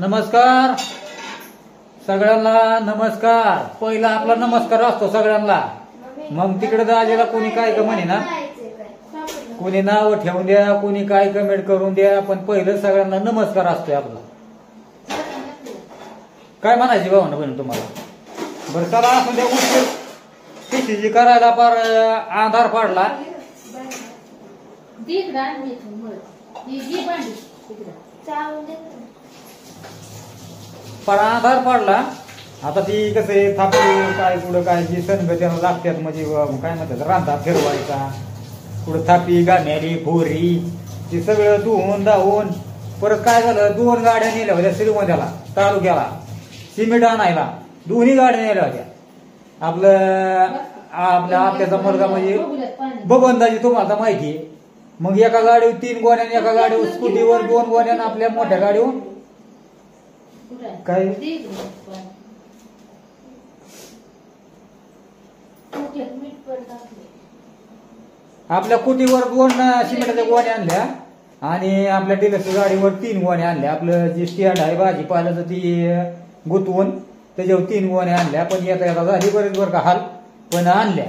नमस्कार सगळ्यांना, नमस्कार. पहिला आपला नमस्कार असतो सगळ्यांना, मग तिकडे दाजीला कोणी काय का म्हणे ना, कोणी नाव ठेवून द्या, कोणी काय कमेंट करून द्या, पण पहिलं सगळ्यांना नमस्कार असतोय आपला. काय म्हणायची भावना बहीण तुम्हाला? बरं चला असं द्या. उशीर पिशीची करायला फार आधार पाडला. पण आधार पाडला. आता ती कसं आहे, थापी काय कुठं काय जी संगत्यानं लागतात, म्हणजे काय म्हणतात रांधा फिरवायचा, कुठं थापी गाण्यारी फोरी ती सगळं धुवून धावून. परत काय झालं, 2 गाड्या नेल्या होत्या श्रीगोंद्याला तालुक्याला सिमेंट आणायला. दोन्ही गाड्या नेल्या होत्या. आपल्या आत्याचा मुलगा म्हणजे बबनदाजी, तुम्हाला माहिती आहे. मग एका गाडीवर 3 गोण्या, एका गाडीवर स्कूटीवर 2 गोण्या, आपल्या मोठ्या गाडीवर काय आपल्या कुटीवर 2 सिमेंटच्या गोण्या आणल्या आणि आपल्या डिलक्स गाडीवर 3 गोण्या आणल्या. आपलं जे स्टँड आहे भाजीपाल्याचं ती गुंतवून त्याच्यावर 3 गोण्या आणल्या. पण येता येता झाली बरेच बरं का हाल, पण आणल्या.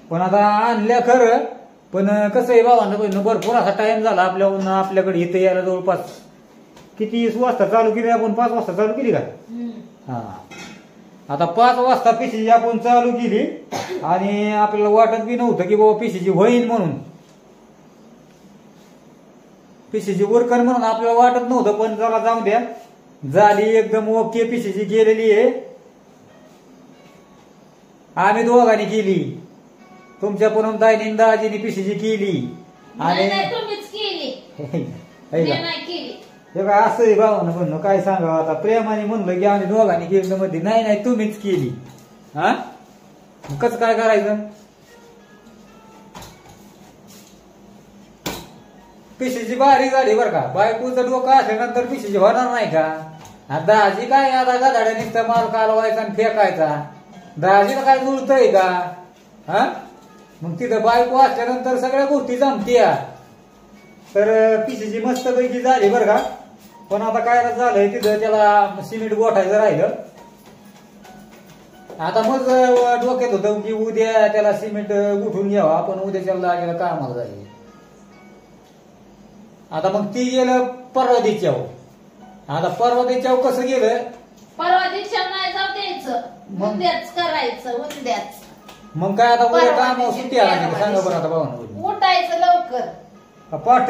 पण आता आणल्या खरं, पण कसं आहे भावांना, भरपूर असा टाइम झाला आपल्याकडे इथं यायला. जवळपास किती वाजता चालू केली आपण? 5 वाजता चालू केली का? हा, आता 5 वाजता पिशीची आपण चालू केली आणि आपल्याला वाटत बी नव्हतं की बाबा पिशीची होईल म्हणून, पिशीची उरकण म्हणून आपल्याला वाटत नव्हतं. पण चला जाऊन द्या, झाली एकदम ओके. पिशीची गेलेली आहे. आम्ही दोघांनी केली, तुमच्या पूनम ताईने दाजीने पिशीची केली आणि हे काय असं आहे भावानं म्हणणं, काय सांगावं आता. प्रेमाने म्हणलं की आम्ही दोघांनी केलं, मध्ये नाही तुम्हीच केली. हा, कसं काय करायचं? पिशीची बारी झाली बरं का. बायकोचं डोकं असल्यानंतर पिशीची होणार नाही का? दाजी काय आता गधाड्या नुसतं माल कालवायचा आणि फेकायचा. दाजीला काय जुळतंय का? हा, मग तिथं बायको असल्यानंतर सगळ्या गोष्टी जमत्या. तर पिशीची मस्तपैकी झाली बरं का. पण आता काय झालंय, तिथं त्याला सिमेंट गोठायचं राहिलं. आता मग डोक्यात होतं की उद्या त्याला सिमेंट उठून घ्यावा, आपण उद्या त्याला दाजीला कामाला जाईल. आता मग ती गेलं परवा दिच्यावर. आता परवा दिच्यावर कसं गेलं, परवा दिवशी नाही जाऊ द्यायचं, उद्याच करायचं उद्याच. मग काय आता उद्या कामावर सुट्टी आला सांगा बरं आता भावना. उठायचं लवकर पाठ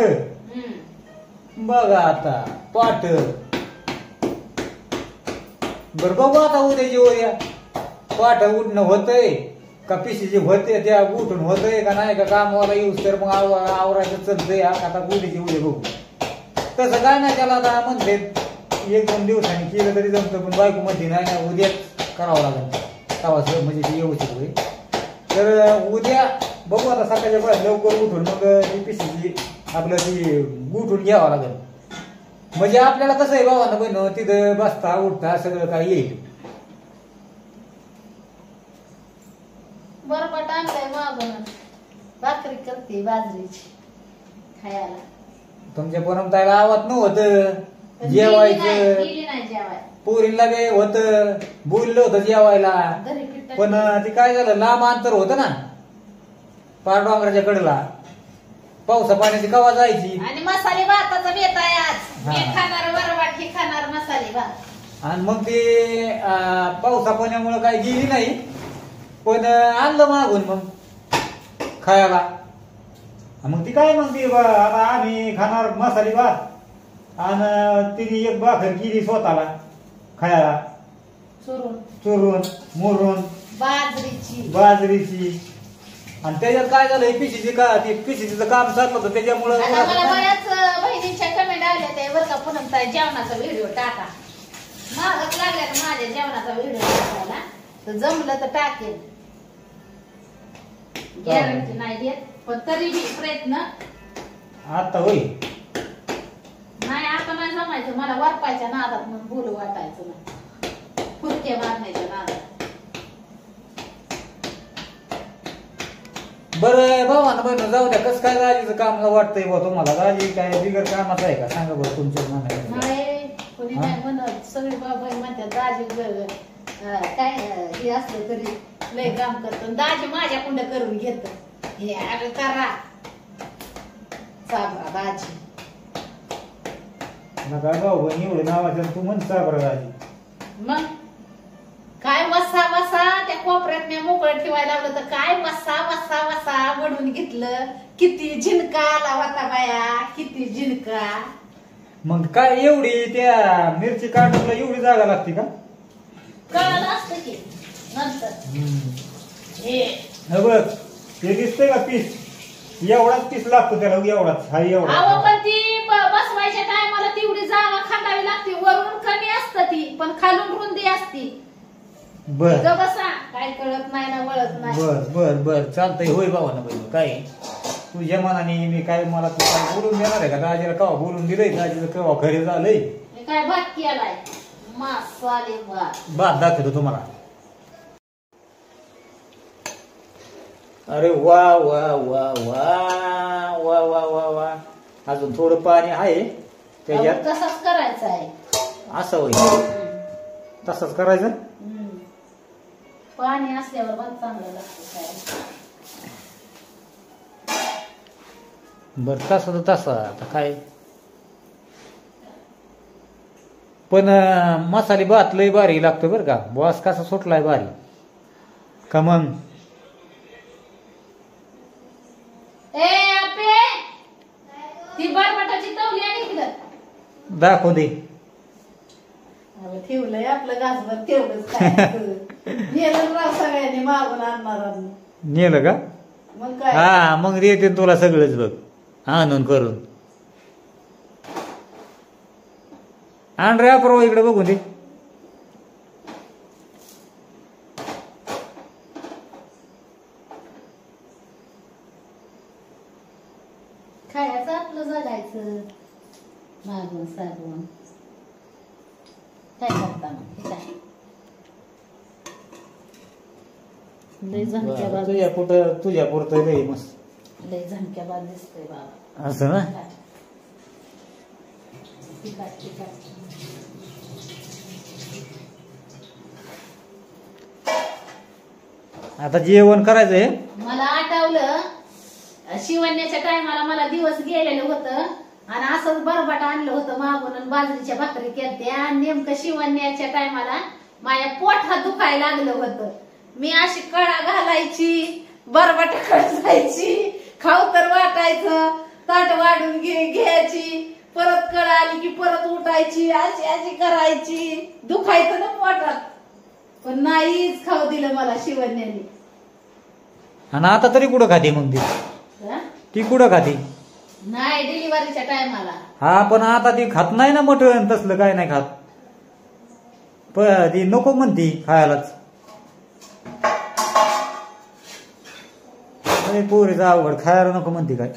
बघा आता पाठ. बरं बघू आता उद्याची उद्या पाठ उठणं होतंय का पिशीची होते, त्या उठून होतंय का नाही का कामाला येऊस तर मग आवरायचं चलतंय. आता उद्याची उद्या बघू. तसं काय नाही, त्याला आता म्हणते 1-2 दिवसांनी केलं तरी जमतं. पण बायको मध्ये नाही उद्याच करावं लागेल तवाच, म्हणजे ते व्यवस्थित होईल. तर उद्या बघू आता सकाळच्या वेळेस लवकर उठून मग ती पिशीची आपलं ती गुठून घ्यावं लागेल. म्हणजे आपल्याला कसं आहे भावानं बहिण, तिथं बसता उठता सगळं काही येईल. बरं आणलंय मागून, भाकरी करते बाजरीची खायला. तुमच्या पूनम ताईला आवाज नव्हतं जेवायचं, पोरीला बी होत बोललं होतं जेवायला. पण ते काय झालं, लांब अंतर होतं ना पार डोंगराच्या कडेला. पावसा पाण्याची कवा जायची. आणि मसाले भाताचा बेत आहे आज. मी खाणार वरवाट, ही खाणार मसाले भात. आणि मग ते पावसा पाण्यामुळे काही गेली नाही, पण आणलं मागून मग खायला. मग ती काय मग ती आता आम्ही खाणार मसाले भात आणि तिने एक भाकर केली स्वतःला खायला, चुरून मुरून बाजरीची. आणि त्याच्यात काय झालं, पिशीचं काम चाललं होतं त्याच्यामुळे. मला बऱ्याच बहिणींच्या कमेंट आल्या त्या बरं का, पूनम ताई जेवणाचा व्हिडिओ टाका. मागच लागल्या ना माझ्या जेवणाचा व्हिडिओ टाकायला, तर जमलं तर टाकेल. गॅरंटी नाही देत, पण तरी बी प्रयत्न. आता होईल नाही, आता नाही जमायचं मला. वारपायच्या नादात म्हणून बोलू वाटायचं नाही, फुलके मारण्याच्या नादात. बरं भावानं बहिण जाऊ द्या. कसं काय दाजीचं काम वाटतंय बा तुम्हाला? दाजी काय बिगर कामाचं आहे का सांगा बरं तुमच्या मनात? कोणी नाही म्हणत, सगळे बाबा म्हणतात दाजी काय हे असलं तरी लय काम करतो, दाजी माझ्या कुंड करून घेत हे अरे करा चाबरा दाजी. नका गाव बहिणी एवढं नावाचं तू म्हणता बरं दाजी. मग काय वसा वसा त्या कोपऱ्यात मी मोकळं ठेवायला लावलं तर काय वसा वसा वसा वडून घेतलं. किती झिणका आला होता बाया, किती झिणका. मग काय एवढी त्या मिरची काढून एवढी जागा लागते का? कळलं असतं की नंतर हे बघ ते दिसतंय का पीस, एवढाच पीस लागतो त्याला, एवढाच हा अहो एवढा. पण ती बसवायच्या टायमाला तेवढी जागा खांदावी लागते. वरून कमी असतं ती पण खालून रुंदी असती. बर ग बसा, काय कळत नाही ना वळत नाही. बर बर बर चालतंय. होय बाबा ना बाई काय तुझ्या मनाने मी काय मला तू काय बोलून देणार आहे का? दाजीला केव्हा बोलून दिलंय, दाजीला केव्हा घरी झालंय. मी काय भात केलाय मसाले भात दाखवतो तुम्हाला. अरे वा वा वा वा वा वा वा वा. अजून थोडं पाणी आहे त्याच्यात. तसंच करायचं आहे. असं होईल तसंच करायचं. पाणी असल्यावर भात चांगलं लागतं काय. बर तसं तर तसं आता काय. पण मसाले भात लय भारी लागतो बरं का. बॉस कसा सुटलाय भारी का मग. ए आपे ती बरबटाची तवली आणि इकडं दाखव दे. ठेवलंय आपलं घासभर तेवढंच काय. नेलं राव सगळ्यांनी मागून आणणार. नेलं का? मग काय हा मग देते तुला सगळंच बघ आणून करून. आण रे परवा इकडे बघून दे. खायचं आपलं जगायचं मागून सागून. काय करता मग हे काय लय झणक्या बाद. तुझ्या पुरतं लय मस्त लय झणक्या बाद दिसतोय बाबा. असं ना. तिखट तिखट. आता जेवण करायचंय. मला आठवलं शिवण्याच्या टायमाला मला दिवस गेलेलं होतं आणि असंच बरबाट आणलं होतं मागून आणि बाजरीच्या भाकरी केलत्या. आणि नेमकं शिवण्याच्या टायमाला माझ्या पोटात दुखायला लागलं होतं. मी अशी कळा घालायची, बरबाट कळायची, खाऊ तर वाटायचं, ताट वाढून घ्यायची, परत कळ आली की परत उठायची, अशी अशी करायची. दुखायचं ना पोटात पण नाहीच खाऊ दिलं मला शिवण्याने. आणि आता तरी कुठं खाते मग ती कुठं खाते? नाही डिलिव्हरीच्या टायमाला. हा पण आता ती खात नाही ना मटण तसलं काय नाही खात. पण ती नको म्हणती खायलाच. पोरीचा अवघड खायला नको म्हणते काय.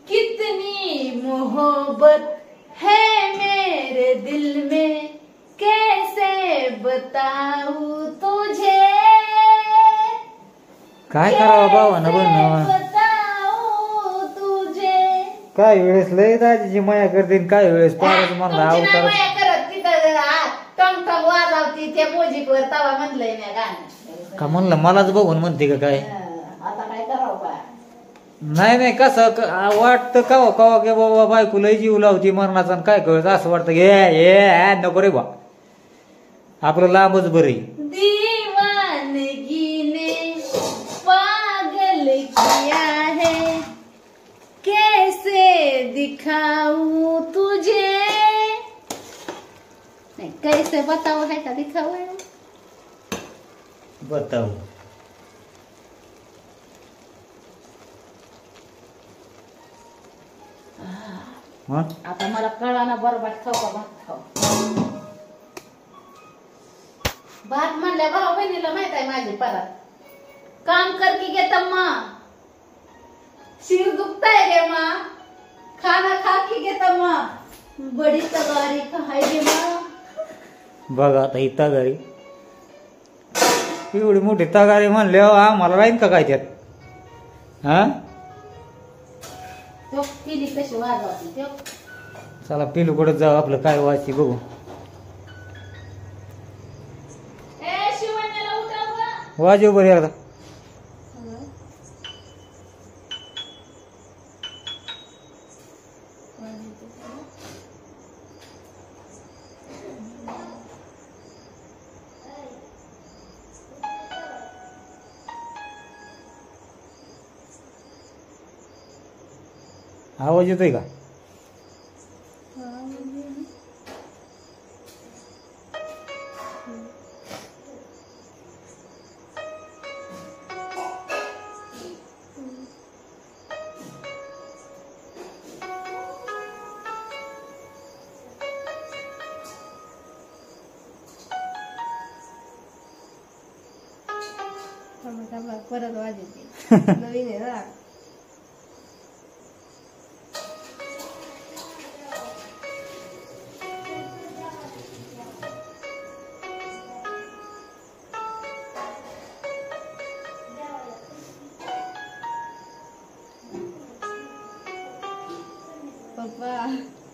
कितनी मोहब्बत है मेरे दिल में, कैसे बताऊं तुझे. काय करावं भावानं बहिण. बताऊं तुझे. काय वेळेस लय दाजीची माया करते, काय वेळेस पारच म्हणला अवतार करत तिथं टंग टंग वाजवती त्या मोजीवर तवा म्हणलंय मी गाणं. का म्हणलं मलाच बघून म्हणते का काय. आता काय करावं बा. नाही नाही कसं वाटतं कवा कवा की बाबा बायको लय जीव लावती मरणाचा आणि काय कळत असं वाटतं हे नको रे बा आपलं लांबच बरं. दीवानगी ने पागल किया है, कैसे दिखाऊं तुझे. नहीं कैसे बताओ है का दिखाओ है. बताऊ. आता मला कळाना बरबाट खाऊ का भात खाऊ. भात म्हणल्या भाऊ बहिणीला माहित आहे माझी परत. काम कर की घेत मा, शिर दुखताय गे मा, खाना खा की घेत मा, बडी तगारी खाय गे मा. बघा आता ही तगारी एवढी मोठी तगारी म्हणल्यावर आम्हाला राहील का काय त्यात. हा तो पिली कशी वाजवती तो. चला पिलूकडे जाऊ आपलं काय व्हायची बघू. शिवण्याला उठव. वाजव बरं एकदा. आवाज येतोय का? परत वाजते नवीन आहे ना. पप्पा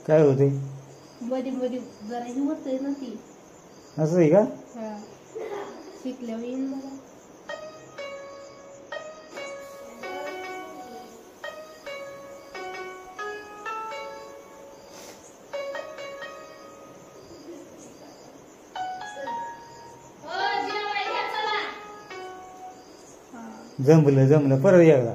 काय होते? मध्ये मध्ये जरा ही होतंय ना ती. असं आहे का? हा शिकल्यावर येईन मला. जमलं जमलं परत एकदा.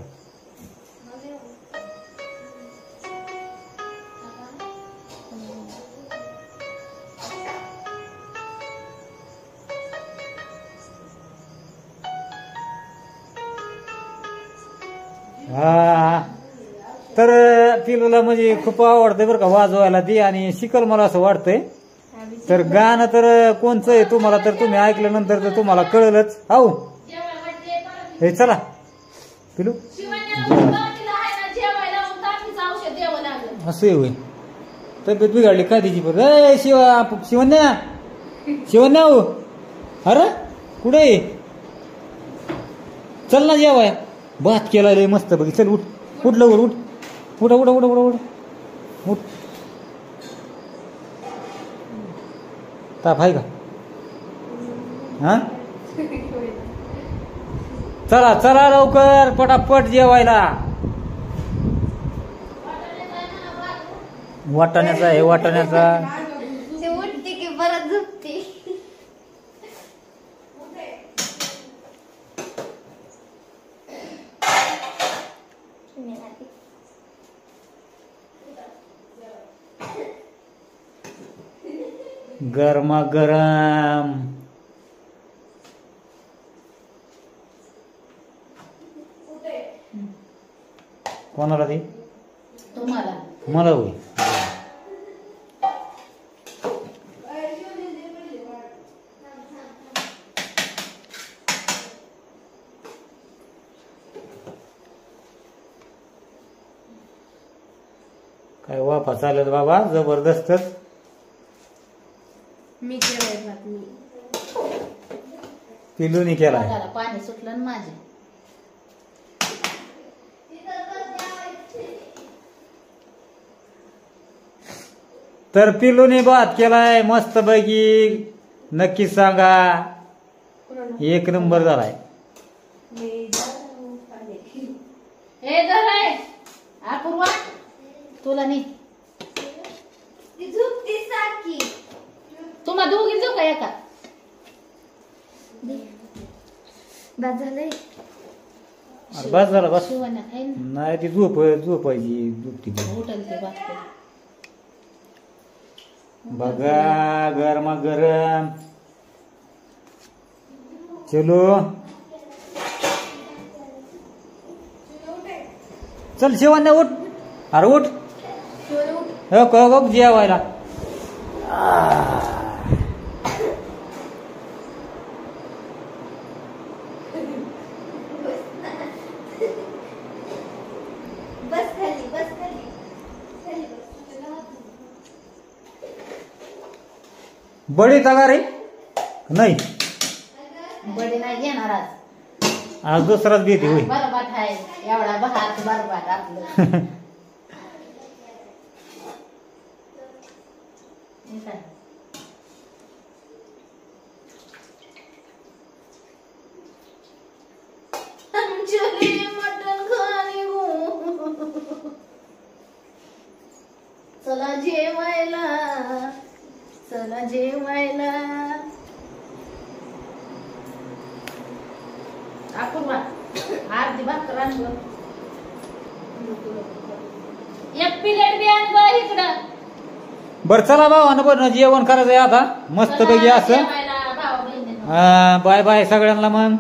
हा तर पिलूला म्हणजे खूप आवडतंय बरं का वाजवायला ती आणि शिकल मला असं वाटतंय. तर गाणं तर कोणचं आहे तुम्हाला तर तुम्ही ऐकल्यानंतर तर तुम्हाला कळलंच. हो हे चला पिलू असं होय. तब्येत बिघडली काय तिची बरं. शिवन्या शिवन्या हो अरे कुठे चल ना जेवाय. भात केला रे मस्त बघ. चल उठ उठ लवकर उठ. उठा उठा उठा उठा उठ उठ. ताप आहे का? हा चला चला लवकर पटापट जेवायला. वाटाण्याचा आहे वाटाण्याचा. ते उठते की परत झोपते. गरमागरम कोणाला ती? तुम्हाला. मला होय. काय वाफा चालत बाबा जबरदस्तच. मी केलंय भात मी. पिलूनी केला. पोटाला पाणी सुटलं ना माझे. तर पिलूने भात केलाय मस्त पैकी. नक्की सांगा एक नंबर झालाय. हे धर आहे अपूर्वा तुला नाही. ती झोपती सारखी. तुम्हा दोघी जाऊ का एका? बाद झालंय. अरे बस झाला बस. शिवण्या आहे ना. नाही ती झोपायची झोपती. उठल ते बात. बघा गरमा गरम. चलो चल शिवण्या उठ. अरे उठ हो जेवायला. बस खाली बस खाली. बडी तगा रे नाही बडी नाही घेणार आज. आज दुसराच भीती होई. बरं भात हाय एवढा भात बरबाट आपलं हे काय? अंजली मटण खाणी गो चला जेवायला चला जेवायला अपूर्वा अर्धी भाकर आण गं. एक प्लेट बी आण गं इकडं. बर चला भावानं बरं जेवण करायचंय आता मस्त पैकी असं. जेवायला भाऊ बहिणींनो. बाय बाय सगळ्यांना मग.